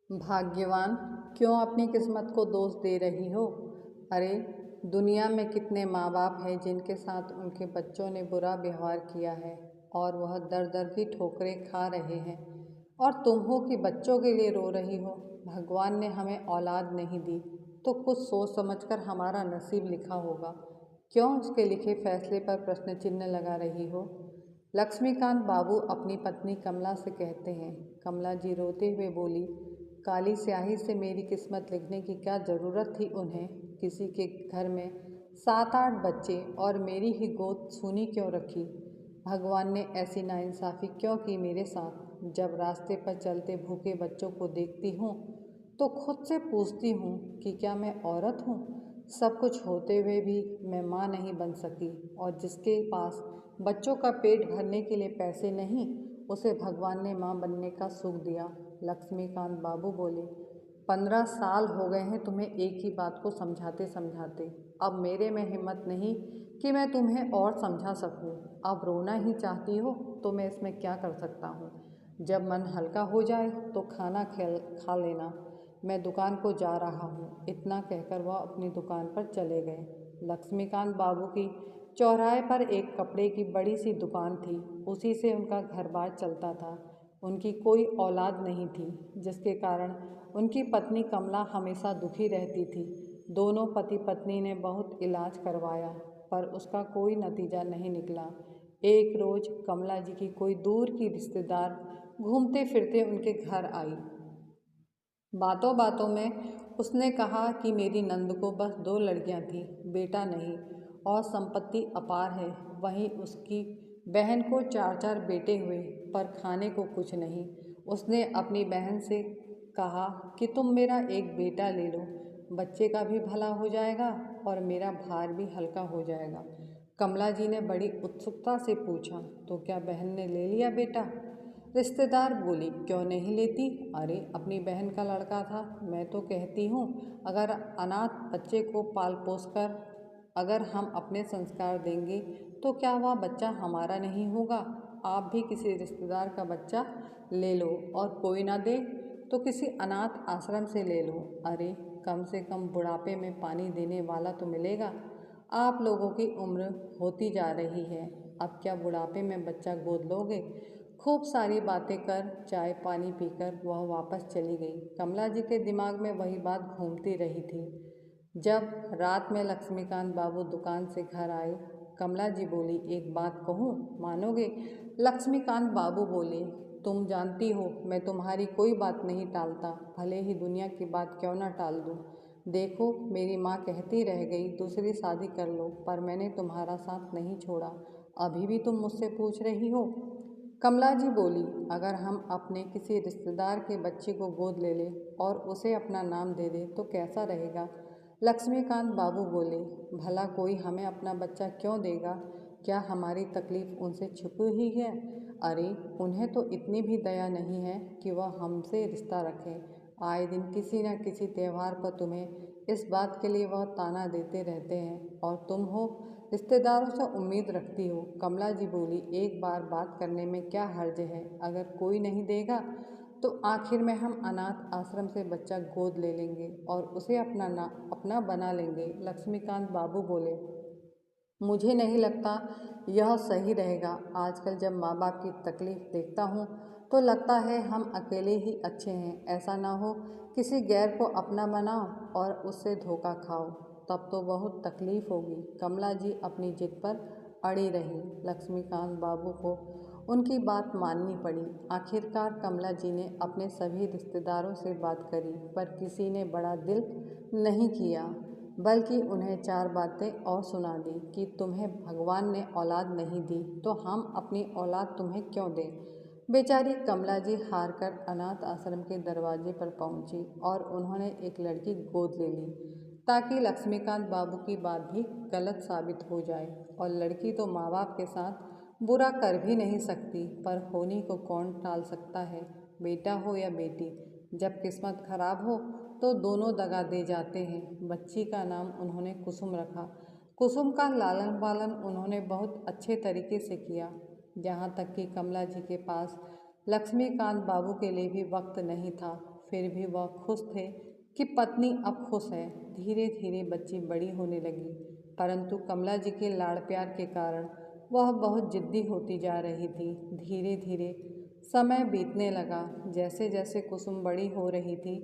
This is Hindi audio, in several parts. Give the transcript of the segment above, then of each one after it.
भाग्यवान, क्यों अपनी किस्मत को दोष दे रही हो? अरे, दुनिया में कितने माँ बाप हैं जिनके साथ उनके बच्चों ने बुरा व्यवहार किया है और वह दर दर की ठोकरें खा रहे हैं, और तुम हो कि बच्चों के लिए रो रही हो। भगवान ने हमें औलाद नहीं दी तो कुछ सोच समझकर हमारा नसीब लिखा होगा। क्यों उसके लिखे फैसले पर प्रश्न चिन्ह लगा रही हो? लक्ष्मीकांत बाबू अपनी पत्नी कमला से कहते हैं। कमला जी रोते हुए बोली, काली स्याही से मेरी किस्मत लिखने की क्या ज़रूरत थी उन्हें? किसी के घर में 7-8 बच्चे और मेरी ही गोद सूनी क्यों रखी? भगवान ने ऐसी नाइंसाफ़ी क्यों की मेरे साथ? जब रास्ते पर चलते भूखे बच्चों को देखती हूँ तो खुद से पूछती हूँ कि क्या मैं औरत हूँ? सब कुछ होते हुए भी मैं माँ नहीं बन सकी, और जिसके पास बच्चों का पेट भरने के लिए पैसे नहीं, उसे भगवान ने माँ बनने का सुख दिया। लक्ष्मीकांत बाबू बोले, 15 साल हो गए हैं तुम्हें एक ही बात को समझाते समझाते। अब मेरे में हिम्मत नहीं कि मैं तुम्हें और समझा सकूं। अब रोना ही चाहती हो तो मैं इसमें क्या कर सकता हूँ? जब मन हल्का हो जाए तो खाना खा लेना। मैं दुकान को जा रहा हूँ। इतना कहकर वह अपनी दुकान पर चले गए। लक्ष्मीकांत बाबू की चौराहे पर एक कपड़े की बड़ी सी दुकान थी। उसी से उनका घर बार चलता था। उनकी कोई औलाद नहीं थी, जिसके कारण उनकी पत्नी कमला हमेशा दुखी रहती थी। दोनों पति पत्नी ने बहुत इलाज करवाया, पर उसका कोई नतीजा नहीं निकला। एक रोज़ कमला जी की कोई दूर की रिश्तेदार घूमते फिरते उनके घर आई। बातों बातों में उसने कहा कि मेरी नंद को बस 2 लड़कियां थीं, बेटा नहीं, और संपत्ति अपार है। वहीं उसकी बहन को 4-4 बेटे हुए, पर खाने को कुछ नहीं। उसने अपनी बहन से कहा कि तुम मेरा एक बेटा ले लो, बच्चे का भी भला हो जाएगा और मेरा भार भी हल्का हो जाएगा। कमला जी ने बड़ी उत्सुकता से पूछा, तो क्या बहन ने ले लिया बेटा? रिश्तेदार बोली, क्यों नहीं लेती? अरे, अपनी बहन का लड़का था। मैं तो कहती हूँ, अगर अनाथ बच्चे को पाल पोस कर अगर हम अपने संस्कार देंगे तो क्या वह बच्चा हमारा नहीं होगा? आप भी किसी रिश्तेदार का बच्चा ले लो, और कोई ना दे तो किसी अनाथ आश्रम से ले लो। अरे, कम से कम बुढ़ापे में पानी देने वाला तो मिलेगा। आप लोगों की उम्र होती जा रही है, अब क्या बुढ़ापे में बच्चा गोद लोगे? खूब सारी बातें कर चाय पानी पीकर वह वापस चली गई। कमला जी के दिमाग में वही बात घूमती रही थी। जब रात में लक्ष्मीकांत बाबू दुकान से घर आए, कमला जी बोली, एक बात कहूँ, मानोगे? लक्ष्मीकांत बाबू बोले, तुम जानती हो मैं तुम्हारी कोई बात नहीं टालता, भले ही दुनिया की बात क्यों ना टाल दूँ। देखो, मेरी माँ कहती रह गई दूसरी शादी कर लो, पर मैंने तुम्हारा साथ नहीं छोड़ा। अभी भी तुम मुझसे पूछ रही हो? कमला जी बोली, अगर हम अपने किसी रिश्तेदार के बच्चे को गोद ले लें और उसे अपना नाम दे दें तो कैसा रहेगा? लक्ष्मीकांत बाबू बोले, भला कोई हमें अपना बच्चा क्यों देगा? क्या हमारी तकलीफ़ उनसे छुपी हुई है? अरे, उन्हें तो इतनी भी दया नहीं है कि वह हमसे रिश्ता रखें। आए दिन किसी न किसी त्यौहार पर तुम्हें इस बात के लिए वह ताना देते रहते हैं, और तुम हो रिश्तेदारों से उम्मीद रखती हो। कमला जी बोली, एक बार बात करने में क्या हर्ज है? अगर कोई नहीं देगा तो आखिर में हम अनाथ आश्रम से बच्चा गोद ले लेंगे और उसे अपना बना लेंगे। लक्ष्मीकांत बाबू बोले, मुझे नहीं लगता यह सही रहेगा। आजकल जब माँ बाप की तकलीफ़ देखता हूँ तो लगता है हम अकेले ही अच्छे हैं। ऐसा ना हो किसी गैर को अपना बनाओ और उससे धोखा खाओ, तब तो बहुत तकलीफ़ होगी। कमला जी अपनी जिद पर अड़ी रही। लक्ष्मीकांत बाबू को उनकी बात माननी पड़ी। आखिरकार कमला जी ने अपने सभी रिश्तेदारों से बात करी, पर किसी ने बड़ा दिल नहीं किया, बल्कि उन्हें 4 बातें और सुना दी कि तुम्हें भगवान ने औलाद नहीं दी तो हम अपनी औलाद तुम्हें क्यों दें। बेचारी कमला जी हार कर अनाथ आश्रम के दरवाजे पर पहुंची और उन्होंने एक लड़की गोद ले ली, ताकि लक्ष्मीकांत बाबू की बात भी गलत साबित हो जाए। और लड़की तो माँ बाप के साथ बुरा कर भी नहीं सकती, पर होनी को कौन टाल सकता है? बेटा हो या बेटी, जब किस्मत खराब हो तो दोनों दगा दे जाते हैं। बच्ची का नाम उन्होंने कुसुम रखा। कुसुम का लालन पालन उन्होंने बहुत अच्छे तरीके से किया, यहाँ तक कि कमला जी के पास लक्ष्मीकांत बाबू के लिए भी वक्त नहीं था। फिर भी वह खुश थे कि पत्नी अब खुश है। धीरे धीरे बच्ची बड़ी होने लगी, परंतु कमला जी के लाड़ प्यार के कारण वह बहुत जिद्दी होती जा रही थी। धीरे धीरे समय बीतने लगा। जैसे जैसे कुसुम बड़ी हो रही थी,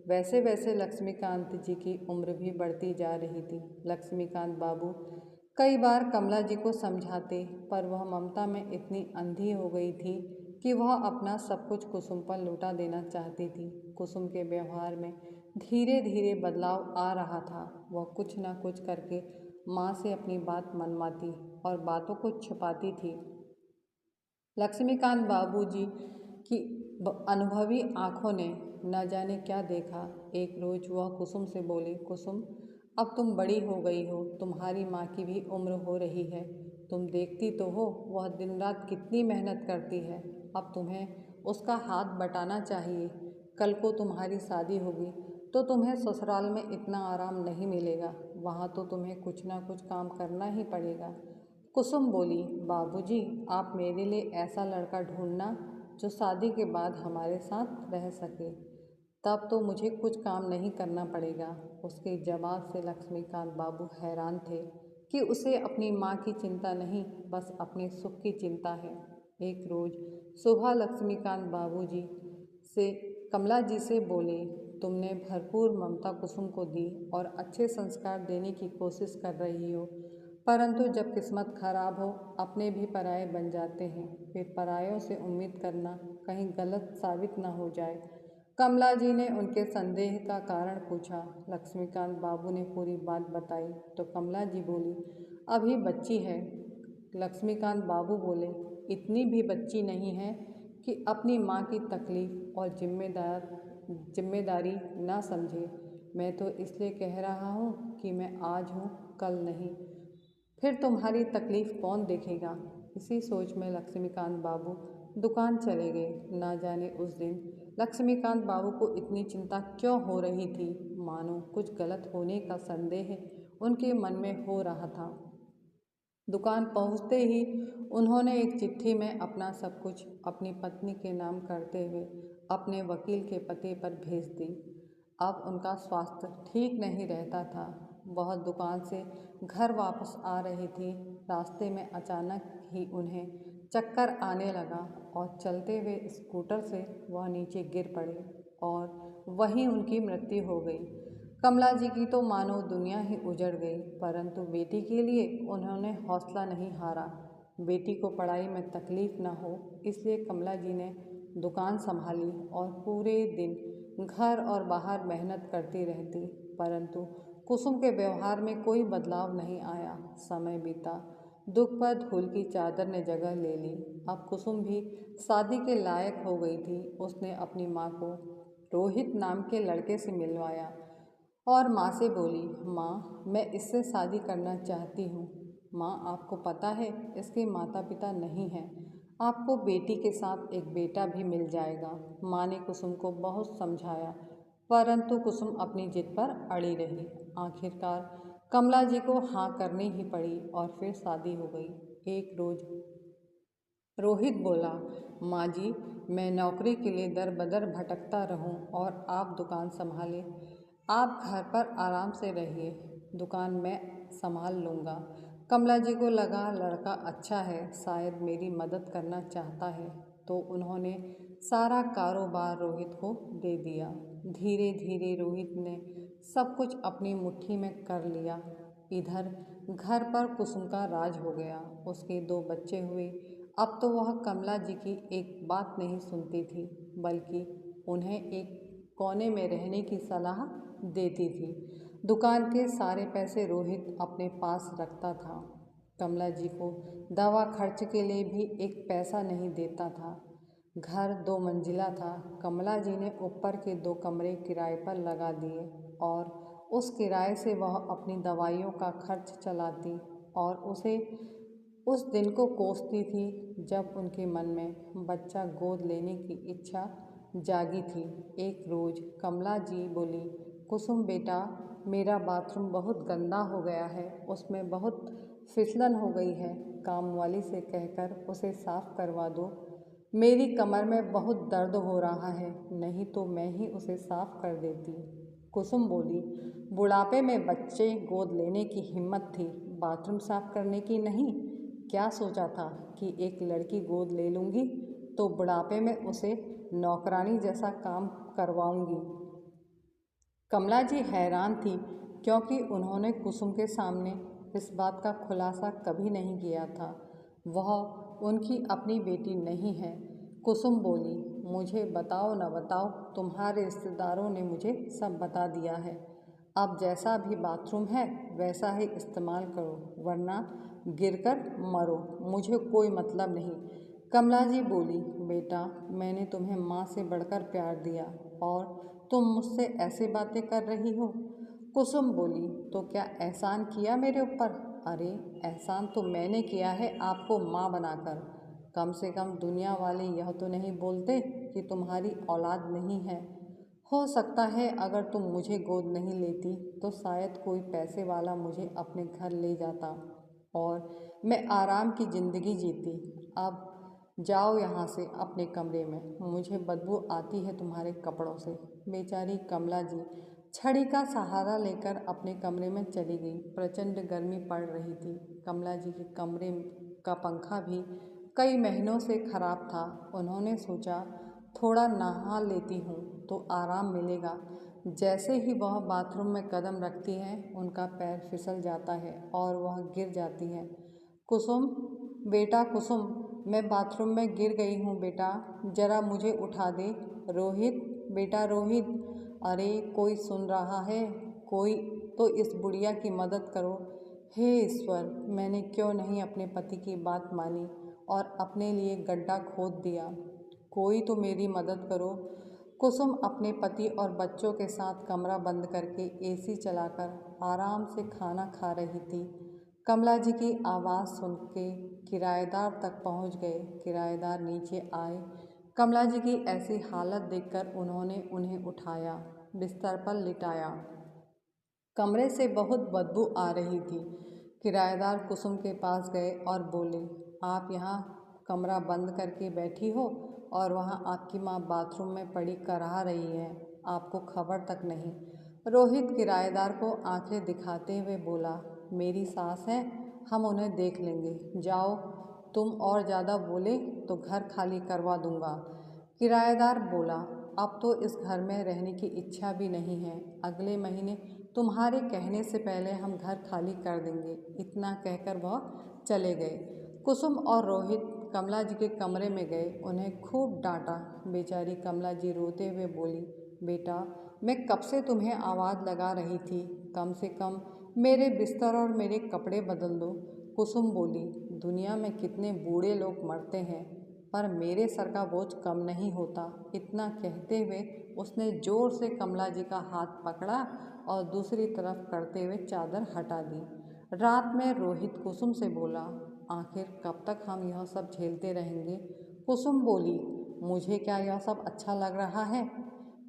वैसे वैसे लक्ष्मीकांत जी की उम्र भी बढ़ती जा रही थी। लक्ष्मीकांत बाबू कई बार कमला जी को समझाते, पर वह ममता में इतनी अंधी हो गई थी कि वह अपना सब कुछ कुसुम पर लुटा देना चाहती थी। कुसुम के व्यवहार में धीरे धीरे बदलाव आ रहा था। वह कुछ न कुछ करके माँ से अपनी बात मनवाती और बातों को छुपाती थी। लक्ष्मीकांत बाबूजी की अनुभवी आंखों ने न जाने क्या देखा। एक रोज वह कुसुम से बोली, कुसुम, अब तुम बड़ी हो गई हो, तुम्हारी माँ की भी उम्र हो रही है। तुम देखती तो हो वह दिन रात कितनी मेहनत करती है। अब तुम्हें उसका हाथ बटाना चाहिए। कल को तुम्हारी शादी होगी तो तुम्हें ससुराल में इतना आराम नहीं मिलेगा, वहाँ तो तुम्हें कुछ ना कुछ काम करना ही पड़ेगा। कुसुम बोली, बाबूजी, आप मेरे लिए ऐसा लड़का ढूंढना जो शादी के बाद हमारे साथ रह सके, तब तो मुझे कुछ काम नहीं करना पड़ेगा। उसके जवाब से लक्ष्मीकांत बाबू हैरान थे कि उसे अपनी माँ की चिंता नहीं, बस अपने सुख की चिंता है। एक रोज सुबह लक्ष्मीकांत बाबूजी से कमला जी से बोले, तुमने भरपूर ममता कुसुम को दी और अच्छे संस्कार देने की कोशिश कर रही हो, परंतु जब किस्मत खराब हो अपने भी पराये बन जाते हैं। फिर परायों से उम्मीद करना कहीं गलत साबित न हो जाए। कमला जी ने उनके संदेह का कारण पूछा। लक्ष्मीकांत बाबू ने पूरी बात बताई तो कमला जी बोली, अभी बच्ची है। लक्ष्मीकांत बाबू बोले, इतनी भी बच्ची नहीं है कि अपनी माँ की तकलीफ और जिम्मेदारी ना समझे। मैं तो इसलिए कह रहा हूँ कि मैं आज हूँ, कल नहीं, फिर तुम्हारी तकलीफ कौन देखेगा। इसी सोच में लक्ष्मीकांत बाबू दुकान चले गए। ना जाने उस दिन लक्ष्मीकांत बाबू को इतनी चिंता क्यों हो रही थी, मानो कुछ गलत होने का संदेह उनके मन में हो रहा था। दुकान पहुंचते ही उन्होंने एक चिट्ठी में अपना सब कुछ अपनी पत्नी के नाम करते हुए अपने वकील के पते पर भेज दी। अब उनका स्वास्थ्य ठीक नहीं रहता था। वह दुकान से घर वापस आ रही थी। रास्ते में अचानक ही उन्हें चक्कर आने लगा और चलते हुए स्कूटर से वह नीचे गिर पड़े और वहीं उनकी मृत्यु हो गई। कमला जी की तो मानो दुनिया ही उजड़ गई, परंतु बेटी के लिए उन्होंने हौसला नहीं हारा। बेटी को पढ़ाई में तकलीफ न हो, इसलिए कमला जी ने दुकान संभाली और पूरे दिन घर और बाहर मेहनत करती रहती, परंतु कुसुम के व्यवहार में कोई बदलाव नहीं आया। समय बीता, दुख पर धूल की चादर ने जगह ले ली। अब कुसुम भी शादी के लायक हो गई थी। उसने अपनी माँ को रोहित नाम के लड़के से मिलवाया और माँ से बोली, माँ, मैं इससे शादी करना चाहती हूँ। माँ, आपको पता है इसके माता पिता नहीं हैं, आपको बेटी के साथ एक बेटा भी मिल जाएगा। माँ ने कुसुम को बहुत समझाया, परंतु कुसुम अपनी जिद पर अड़ी रही। आखिरकार कमला जी को हाँ करनी ही पड़ी और फिर शादी हो गई। एक रोज रोहित बोला, माँ जी, मैं नौकरी के लिए दर बदर भटकता रहूं और आप दुकान संभालें। आप घर पर आराम से रहिए, दुकान मैं संभाल लूँगा। कमला जी को लगा लड़का अच्छा है, शायद मेरी मदद करना चाहता है, तो उन्होंने सारा कारोबार रोहित को दे दिया। धीरे धीरे रोहित ने सब कुछ अपनी मुट्ठी में कर लिया। इधर घर पर कुसुम का राज हो गया। उसके 2 बच्चे हुए। अब तो वह कमला जी की एक बात नहीं सुनती थी, बल्कि उन्हें एक कोने में रहने की सलाह देती थी। दुकान के सारे पैसे रोहित अपने पास रखता था। कमला जी को दवा खर्च के लिए भी एक पैसा नहीं देता था। घर 2 मंजिला था। कमला जी ने ऊपर के 2 कमरे किराए पर लगा दिए और उस किराए से वह अपनी दवाइयों का खर्च चलाती और उसे उस दिन को कोसती थी जब उनके मन में बच्चा गोद लेने की इच्छा जागी थी। एक रोज कमला जी बोली, कुसुम बेटा, मेरा बाथरूम बहुत गंदा हो गया है, उसमें बहुत फिसलन हो गई है, काम वाली से कहकर उसे साफ करवा दो। मेरी कमर में बहुत दर्द हो रहा है, नहीं तो मैं ही उसे साफ कर देती। कुसुम बोली, बुढ़ापे में बच्चे गोद लेने की हिम्मत थी, बाथरूम साफ करने की नहीं। क्या सोचा था कि एक लड़की गोद ले लूँगी तो बुढ़ापे में उसे नौकरानी जैसा काम करवाऊँगी। कमला जी हैरान थी, क्योंकि उन्होंने कुसुम के सामने इस बात का खुलासा कभी नहीं किया था। वह उनकी अपनी बेटी नहीं है। कुसुम बोली, मुझे बताओ न बताओ, तुम्हारे रिश्तेदारों ने मुझे सब बता दिया है। अब जैसा भी बाथरूम है वैसा ही इस्तेमाल करो, वरना गिरकर मरो, मुझे कोई मतलब नहीं। कमला जी बोली, बेटा, मैंने तुम्हें माँ से बढ़कर प्यार दिया और तुम मुझसे ऐसे बातें कर रही हो। कुसुम बोली, तो क्या एहसान किया मेरे ऊपर? अरे, एहसान तो मैंने किया है आपको माँ बनाकर। कम से कम दुनिया वाले यह तो नहीं बोलते कि तुम्हारी औलाद नहीं है। हो सकता है अगर तुम मुझे गोद नहीं लेती तो शायद कोई पैसे वाला मुझे अपने घर ले जाता और मैं आराम की ज़िंदगी जीती। अब जाओ यहाँ से अपने कमरे में, मुझे बदबू आती है तुम्हारे कपड़ों से। बेचारी कमला जी छड़ी का सहारा लेकर अपने कमरे में चली गई। प्रचंड गर्मी पड़ रही थी। कमला जी के कमरे का पंखा भी कई महीनों से खराब था। उन्होंने सोचा, थोड़ा नहा लेती हूँ तो आराम मिलेगा। जैसे ही वह बाथरूम में कदम रखती है, उनका पैर फिसल जाता है और वह गिर जाती है। कुसुम, बेटा कुसुम, मैं बाथरूम में गिर गई हूँ बेटा, ज़रा मुझे उठा दे। रोहित, बेटा रोहित, अरे कोई सुन रहा है? कोई तो इस बुढ़िया की मदद करो। हे ईश्वर, मैंने क्यों नहीं अपने पति की बात मानी और अपने लिए गड्ढा खोद दिया। कोई तो मेरी मदद करो। कुसुम अपने पति और बच्चों के साथ कमरा बंद करके एसी चलाकर आराम से खाना खा रही थी। कमला जी की आवाज़ सुन के किराएदार तक पहुंच गए। किराएदार नीचे आए। कमला जी की ऐसी हालत देखकर उन्होंने उन्हें उठाया, बिस्तर पर लिटाया। कमरे से बहुत बदबू आ रही थी। किराएदार कुसुम के पास गए और बोले, आप यहाँ कमरा बंद करके बैठी हो और वहाँ आपकी माँ बाथरूम में पड़ी करहा रही है, आपको खबर तक नहीं। रोहित किराएदार को आंखें दिखाते हुए बोला, मेरी सास है, हम उन्हें देख लेंगे, जाओ। तुम और ज़्यादा बोले तो घर खाली करवा दूंगा। किराएदार बोला, अब तो इस घर में रहने की इच्छा भी नहीं है, अगले महीने तुम्हारे कहने से पहले हम घर खाली कर देंगे। इतना कहकर वह चले गए। कुसुम और रोहित कमला जी के कमरे में गए, उन्हें खूब डांटा। बेचारी कमला जी रोते हुए बोली, बेटा, मैं कब से तुम्हें आवाज़ लगा रही थी, कम से कम मेरे बिस्तर और मेरे कपड़े बदल दो। कुसुम बोली, दुनिया में कितने बूढ़े लोग मरते हैं, पर मेरे सर का बोझ कम नहीं होता। इतना कहते हुए उसने ज़ोर से कमला जी का हाथ पकड़ा और दूसरी तरफ करते हुए चादर हटा दी। रात में रोहित कुसुम से बोला, आखिर कब तक हम यह सब झेलते रहेंगे? कुसुम बोली, मुझे क्या यह सब अच्छा लग रहा है?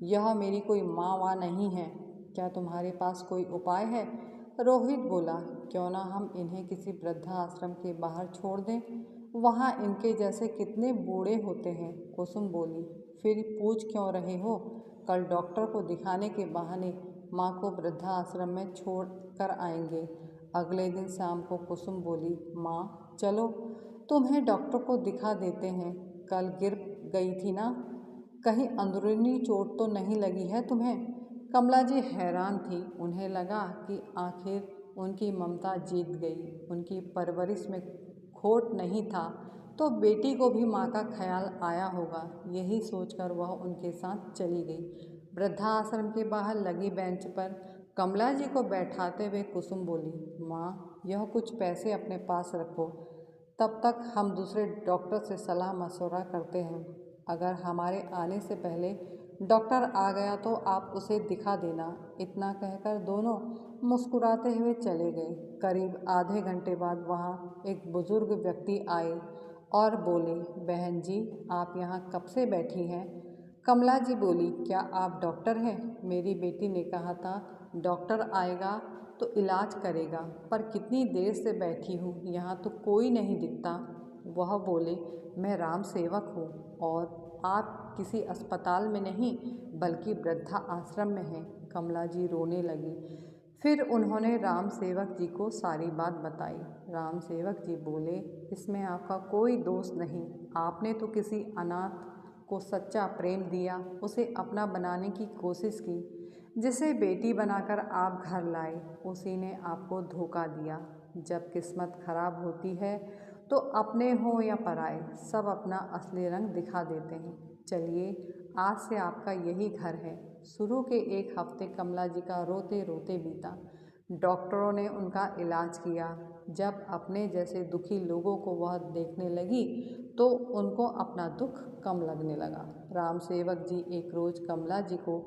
यह मेरी कोई माँ वाँ नहीं है। क्या तुम्हारे पास कोई उपाय है? रोहित बोला, क्यों ना हम इन्हें किसी वृद्धाश्रम के बाहर छोड़ दें, वहाँ इनके जैसे कितने बूढ़े होते हैं। कुसुम बोली, फिर पूछ क्यों रहे हो? कल डॉक्टर को दिखाने के बहाने माँ को वृद्धाश्रम में छोड़ कर आएंगे। अगले दिन शाम को कुसुम बोली, माँ चलो, तुम्हें डॉक्टर को दिखा देते हैं। कल गिर गई थी ना, कहीं अंदरूनी चोट तो नहीं लगी है तुम्हें? कमला जी हैरान थी। उन्हें लगा कि आखिर उनकी ममता जीत गई। उनकी परवरिश में खोट नहीं था तो बेटी को भी माँ का ख्याल आया होगा। यही सोचकर वह उनके साथ चली गई। वृद्धाश्रम के बाहर लगी बेंच पर कमला जी को बैठाते हुए कुसुम बोली, माँ, यह कुछ पैसे अपने पास रखो, तब तक हम दूसरे डॉक्टर से सलाह मशवरा करते हैं। अगर हमारे आने से पहले डॉक्टर आ गया तो आप उसे दिखा देना। इतना कहकर दोनों मुस्कुराते हुए चले गए। करीब आधे घंटे बाद वहाँ एक बुजुर्ग व्यक्ति आए और बोले, बहन जी, आप यहाँ कब से बैठी हैं? कमला जी बोली, क्या आप डॉक्टर हैं? मेरी बेटी ने कहा था डॉक्टर आएगा तो इलाज करेगा, पर कितनी देर से बैठी हूँ, यहाँ तो कोई नहीं दिखता। वह बोले, मैं राम सेवक हूँ और आप किसी अस्पताल में नहीं बल्कि वृद्धा आश्रम में हैं। कमला जी रोने लगी। फिर उन्होंने राम सेवक जी को सारी बात बताई। राम सेवक जी बोले, इसमें आपका कोई दोष नहीं। आपने तो किसी अनाथ को सच्चा प्रेम दिया, उसे अपना बनाने की कोशिश की। जिसे बेटी बनाकर आप घर लाए, उसी ने आपको धोखा दिया। जब किस्मत खराब होती है तो अपने हों या पराए, सब अपना असली रंग दिखा देते हैं। चलिए, आज से आपका यही घर है। शुरू के एक हफ्ते कमला जी का रोते रोते बीता। डॉक्टरों ने उनका इलाज किया। जब अपने जैसे दुखी लोगों को वह देखने लगी तो उनको अपना दुख कम लगने लगा। राम सेवक जी एक रोज़ कमला जी को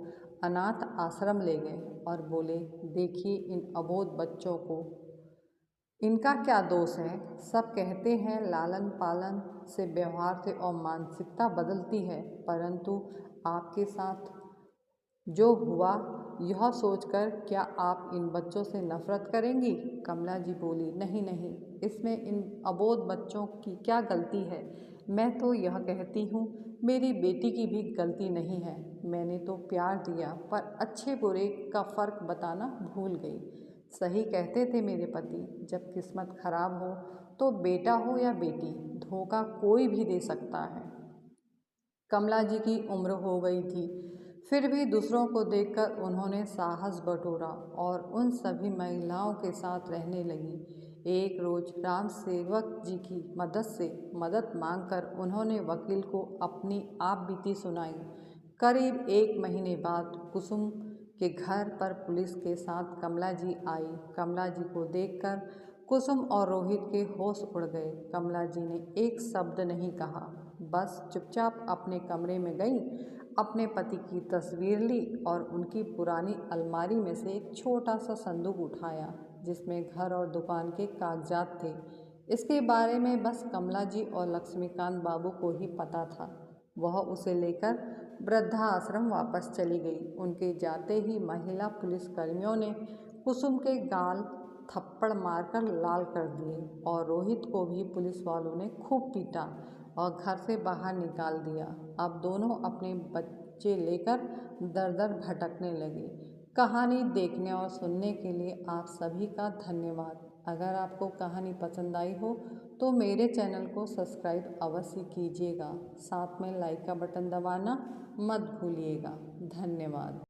अनाथ आश्रम ले गए और बोले, देखिए इन अबोध बच्चों को, इनका क्या दोष है। सब कहते हैं लालन पालन से व्यवहार से और मानसिकता बदलती है, परंतु आपके साथ जो हुआ यह सोचकर क्या आप इन बच्चों से नफरत करेंगी। कमला जी बोली, नहीं नहीं, इसमें इन अबोध बच्चों की क्या गलती है। मैं तो यह कहती हूँ मेरी बेटी की भी गलती नहीं है। मैंने तो प्यार दिया पर अच्छे बुरे का फ़र्क बताना भूल गई। सही कहते थे मेरे पति, जब किस्मत खराब हो तो बेटा हो या बेटी, धोखा कोई भी दे सकता है। कमला जी की उम्र हो गई थी, फिर भी दूसरों को देखकर उन्होंने साहस बटोरा और उन सभी महिलाओं के साथ रहने लगी। एक रोज़ राम सेवक जी की मदद से मदद मांगकर उन्होंने वकील को अपनी आप बीती सुनाई। करीब 1 महीने बाद कुसुम के घर पर पुलिस के साथ कमला जी आई। कमला जी को देखकर कुसुम और रोहित के होश उड़ गए। कमला जी ने एक शब्द नहीं कहा, बस चुपचाप अपने कमरे में गई, अपने पति की तस्वीर ली और उनकी पुरानी अलमारी में से एक छोटा सा संदूक उठाया जिसमें घर और दुकान के कागजात थे। इसके बारे में बस कमला जी और लक्ष्मीकांत बाबू को ही पता था। वह उसे लेकर वृद्धा आश्रम वापस चली गई। उनके जाते ही महिला पुलिसकर्मियों ने कुसुम के गाल थप्पड़ मारकर लाल कर दिए और रोहित को भी पुलिस वालों ने खूब पीटा और घर से बाहर निकाल दिया। अब दोनों अपने बच्चे लेकर दर दर भटकने लगे। कहानी देखने और सुनने के लिए आप सभी का धन्यवाद। अगर आपको कहानी पसंद आई हो तो मेरे चैनल को सब्सक्राइब अवश्य कीजिएगा। साथ में लाइक का बटन दबाना मत भूलिएगा। धन्यवाद।